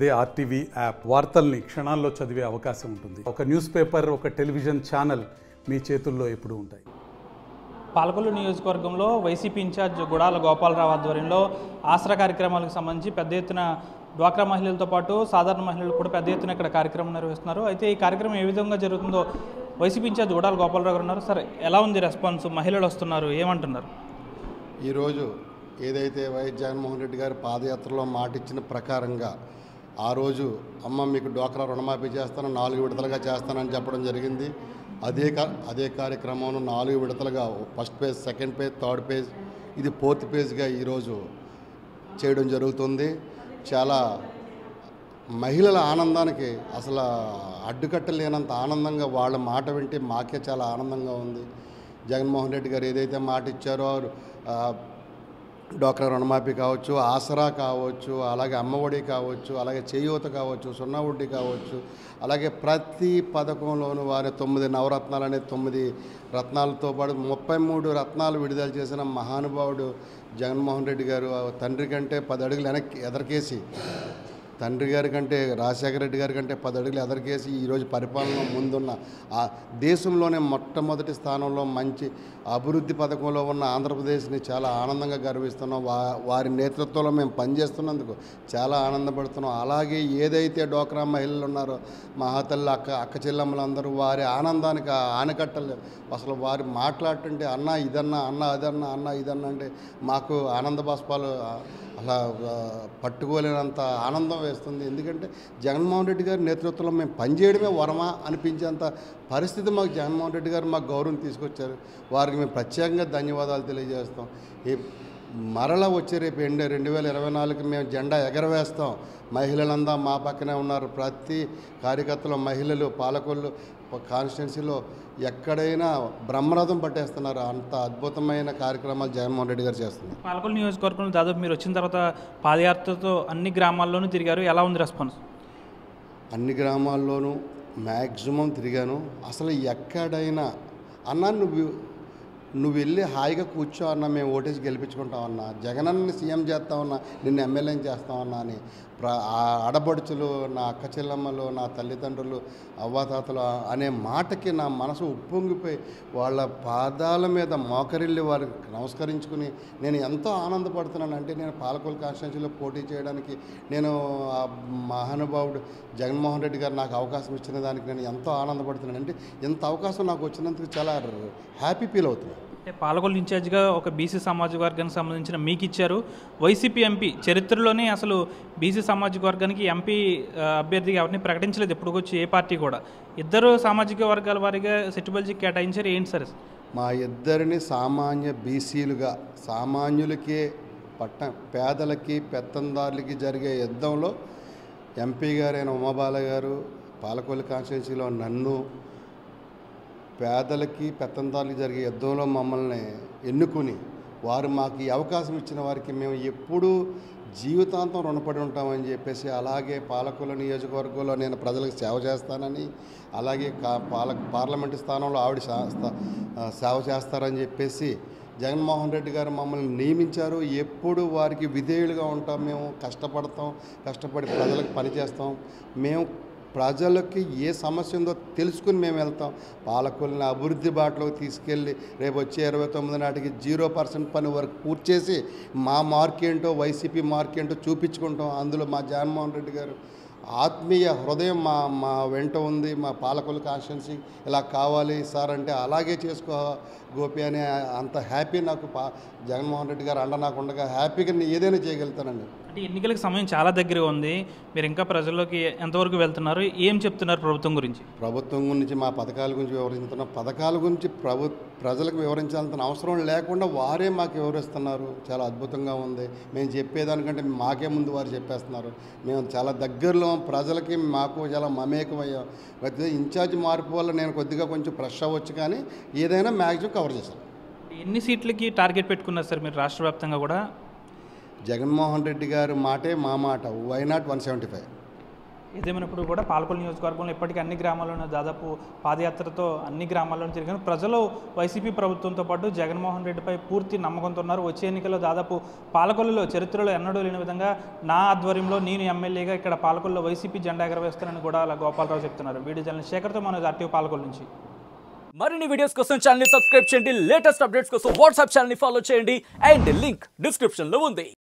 అదే RTV app వార్తల్ని క్షణాల్లో చదివే అవకాశం ఉంటుంది. ఒక న్యూస్ పేపర్, ఒక టెలివిజన్ ఛానల్ మీ చేతుల్లో ఎప్పుడూ ఉంటాయి. పాలకొల్లు నియోజకవర్గంలో వైసీపీ ఇన్ఛార్జ్ గుడాల గోపాలరావు ఆధ్వర్యంలో ఆసరా కార్యక్రమాలకు సంబంధించి పెద్ద ఎత్తున డ్వాక్రా మహిళలతో పాటు సాధారణ మహిళలు కూడా పెద్ద ఎత్తున ఇక్కడ కార్యక్రమం నిర్వహిస్తున్నారు. అయితే ఈ కార్యక్రమం ఏ విధంగా జరుగుతుందో వైసీపీ ఇన్ఛార్జ్ గుడాల గోపాలరావు గారు ఉన్నారు. సరే, ఎలా ఉంది రెస్పాన్స్? మహిళలు వస్తున్నారు, ఏమంటున్నారు? ఈరోజు ఏదైతే వైఎస్ జగన్మోహన్ రెడ్డి గారు పాదయాత్రలో మాట ఇచ్చిన ప్రకారంగా ఆ రోజు అమ్మ మీకు డ్వాక్రా రుణమాఫీ చేస్తాను, 4 విడతలుగా చేస్తానని చెప్పడం జరిగింది. అదే కార్యక్రమం 4 విడతలుగా first page, second page, third page, ఇది 4th పేజ్గా ఈరోజు చేయడం జరుగుతుంది. చాలా మహిళల ఆనందానికి అసలు అడ్డుకట్టలేనంత ఆనందంగా వాళ్ళ మాట వింటే మాకే చాలా ఆనందంగా ఉంది. జగన్మోహన్ రెడ్డి గారు ఏదైతే మాట ఇచ్చారో డ్వాక్రా రుణమాఫీ కావచ్చు, ఆసరా కావచ్చు, అలాగే అమ్మఒడి కావచ్చు, అలాగే చేయూత కావచ్చు, సున్నా వడ్డీ కావచ్చు, అలాగే ప్రతి పథకంలోనూ వారి 9 నవరత్నాలు అనే 9 రత్నాలతో పాటు 33 రత్నాలు విడుదల చేసిన మహానుభావుడు జగన్మోహన్ రెడ్డి గారు. తండ్రి కంటే 10 అడుగులు ఎదరికేసి, తండ్రి గారి కంటే రాజశేఖర రెడ్డి గారి కంటే 10 అడుగులు ఎదరికేసి ఈరోజు పరిపాలన ముందున్న ఆ దేశంలోనే మొట్టమొదటి స్థానంలో మంచి అభివృద్ధి పథకంలో ఉన్న ఆంధ్రప్రదేశ్ని చాలా ఆనందంగా గర్విస్తున్నాం. వారి నేతృత్వంలో మేము పనిచేస్తున్నందుకు చాలా ఆనందపడుతున్నాం. అలాగే ఏదైతే డ్వాక్రా మహిళలు ఉన్నారో మహాతల్లి అక్క చెల్లెమ్మలందరూ వారి ఆనందానికి ఆనకట్టలు అసలు వారు మాట్లాడుతుంటే అన్న ఇదన్నా, అన్న అదన్నా, అన్న ఇదన్నా అంటే మాకు ఆనంద బాష్పాలు అలా పట్టుకోలేనంత ఆనందం వేస్తుంది. ఎందుకంటే జగన్మోహన్ రెడ్డి గారి నేతృత్వంలో మేము పనిచేయడమే వరమా అనిపించేంత పరిస్థితి మాకు జగన్మోహన్ రెడ్డి గారు మాకు గౌరవం తీసుకొచ్చారు. వారికి మేము ప్రత్యేకంగా ధన్యవాదాలు తెలియజేస్తాం. మరలా వచ్చే రేపు 2024కి మేము జెండా ఎగరవేస్తాం. మహిళలంతా మా పక్కనే ఉన్నారు. ప్రతి కార్యకర్తలు మహిళలు పాలకొల్లు కాన్స్టిట్యున్సీలో ఎక్కడైనా బ్రహ్మరథం పట్టేస్తున్నారు. అంత అద్భుతమైన కార్యక్రమాలు జగన్మోహన్ రెడ్డి గారు చేస్తున్నారు. పాలకొల్లు నియోజకవర్గంలో దాదాపు మీరు వచ్చిన తర్వాత పాదయాత్రతో అన్ని గ్రామాల్లోనూ తిరిగారు. ఎలా ఉంది రెస్పాన్స్? అన్ని గ్రామాల్లోనూ మ్యాక్సిమం తిరిగాను. అసలు ఎక్కడైనా అన్నా నువ్వు వెళ్ళి హాయిగా కూర్చో అన్నా, మేము ఓటేసి గెలిపించుకుంటామన్నా, జగనన్ని సీఎం చేస్తామన్నా, నిన్ను ఎమ్మెల్యేని చేస్తామన్నా అని ఆ ఆడబడుచులు, నా అక్క చెల్లమ్మలు, నా తల్లిదండ్రులు, అవ్వాతాతలు అనే మాటకి నా మనసు ఉప్పొంగిపోయి వాళ్ళ పాదాల మీద మోకరిల్లి వారికి నమస్కరించుకుని నేను ఎంతో ఆనందపడుతున్నాను. అంటే నేను పాలకొల్లు కాన్స్టిట్యున్సీలో పోటీ చేయడానికి నేను మహానుభావుడు జగన్మోహన్ రెడ్డి గారు నాకు అవకాశం ఇచ్చిన దానికి నేను ఎంతో ఆనందపడుతున్నాను. అంటే ఇంత అవకాశం నాకు వచ్చినందుకు చాలా హ్యాపీ ఫీల్ అవుతున్నాను. అంటే పాలకొల్లు ఇన్ఛార్జ్గా ఒక బీసీ సామాజిక వర్గానికి సంబంధించిన మీకు ఇచ్చారు. వైసీపీ ఎంపీ చరిత్రలోనే అసలు బీసీ సామాజిక వర్గానికి ఎంపీ అభ్యర్థిగా ఎవరిని ప్రకటించలేదు ఎప్పుడుకొచ్చి ఏ పార్టీ కూడా. ఇద్దరు సామాజిక వర్గాల వారిగా సెట్టిబల్జీ కేటాయించారు. ఏంటి సార్? మా ఇద్దరిని సామాన్య బీసీలుగా, సామాన్యులకి పేదలకి పెత్తందారులకి జరిగే యుద్ధంలో ఎంపీ గారైన ఉమాబాల గారు పాలకొల్లు కాన్స్టిట్యున్సీలో నన్ను, పేదలకి పెత్తందారులకి జరిగే యుద్ధంలో మమ్మల్ని ఎన్నుకుని వారు మాకు ఈ అవకాశం ఇచ్చిన వారికి మేము ఎప్పుడూ జీవితాంతం రుణపడి ఉంటామని చెప్పేసి, అలాగే పాలకొల్లు నియోజకవర్గంలో నేను ప్రజలకు సేవ చేస్తానని, అలాగే పార్లమెంటు స్థానంలో ఆవిడ సేవ చేస్తారని చెప్పేసి జగన్మోహన్ రెడ్డి గారు మమ్మల్ని నియమించారు. ఎప్పుడు వారికి విధేయులుగా ఉంటాం. మేము కష్టపడి ప్రజలకు పనిచేస్తాం. మేము ప్రజలకి ఏ సమస్య ఉందో తెలుసుకుని మేము వెళ్తాం. పాలకొల్లుని అభివృద్ధి బాటలోకి తీసుకెళ్ళి రేపు వచ్చే 29 నాటికి 0% పని వరకు పూర్తి చేసి మా మార్క్ ఏంటో, వైసీపీ మార్క్ ఏంటో చూపించుకుంటాం. అందులో మా జగన్మోహన్ రెడ్డి గారు ఆత్మీయ హృదయం మా వెంట ఉంది. మా పాలకొల్లు కాన్స్టిట్యున్సీ ఇలా కావాలి సార్ అంటే అలాగే చేసుకో గోపి అనే అంత హ్యాపీ నాకు జగన్మోహన్ రెడ్డి గారు అండ నాకు ఉండగా హ్యాపీగా నేను ఏదైనా చేయగలుగుతానండి. అంటే ఎన్నికలకు సమయం చాలా దగ్గరగా ఉంది. మీరు ఇంకా ప్రజల్లోకి ఎంతవరకు వెళ్తున్నారు? ఏం చెప్తున్నారు ప్రభుత్వం గురించి? ప్రభుత్వం గురించి, మా పథకాల గురించి వివరిస్తున్నారు. పథకాల గురించి ప్రజలకు వివరించాల్సిన అవసరం లేకుండా వారే మాకు వివరిస్తున్నారు. చాలా అద్భుతంగా ఉంది. మేము చెప్పేదానికంటే మాకే ముందు వారు చెప్పేస్తున్నారు. మేము చాలా దగ్గరలో ప్రజలకి మాకు చాలా మమేకమయ్యాం. అయితే ఇన్ఛార్జ్ మార్పు వల్ల నేను కొద్దిగా కొంచెం ఫ్రెష్ అవ్వచ్చు, కానీ ఏదైనా మ్యాక్సిమం కవర్ చేశాను. ఎన్ని సీట్లకి టార్గెట్ పెట్టుకున్నారు సార్ మీరు రాష్ట్ర వ్యాప్తంగా కూడా? జగన్మోహన్ రెడ్డి గారు మాటే మా మాట. Why not 175? ఏదేమైనప్పుడు కూడా పాలకొల్లు నియోజకవర్గంలో ఇప్పటికీ అన్ని గ్రామాల్లోనూ దాదాపు పాదయాత్రతో అన్ని గ్రామాల్లోనూ తిరిగాను. ప్రజలు వైసీపీ ప్రభుత్వంతో పాటు జగన్మోహన్ రెడ్డిపై పూర్తి నమ్మకంతో ఉన్నారు. వచ్చే ఎన్నికల్లో దాదాపు పాలకొల్లులో చరిత్రలో ఎన్నడూ లేని విధంగా నా ఆధ్వర్యంలో నేను ఎమ్మెల్యేగా ఇక్కడ పాలకొల్లులో వైసీపీ జెండా ఎగరవేస్తానని గుడాల గోపాలరావు చెప్తున్నారు. వీడియో జర్నలిస్ట్ శేఖర్తో మనోజ్ ఆర్టీవీ పాలకొల్లు నుంచి. మరిన్ని వీడియోస్ కోసం ఛానల్ ని సబ్స్క్రైబ్ చేయండి. లేటెస్ట్ అప్డేట్స్ కోసం వాట్సాప్ ఛానల్ ని ఫాలో చేయండి అండ్ లింక్ డిస్క్రిప్షన్ లో ఉంది.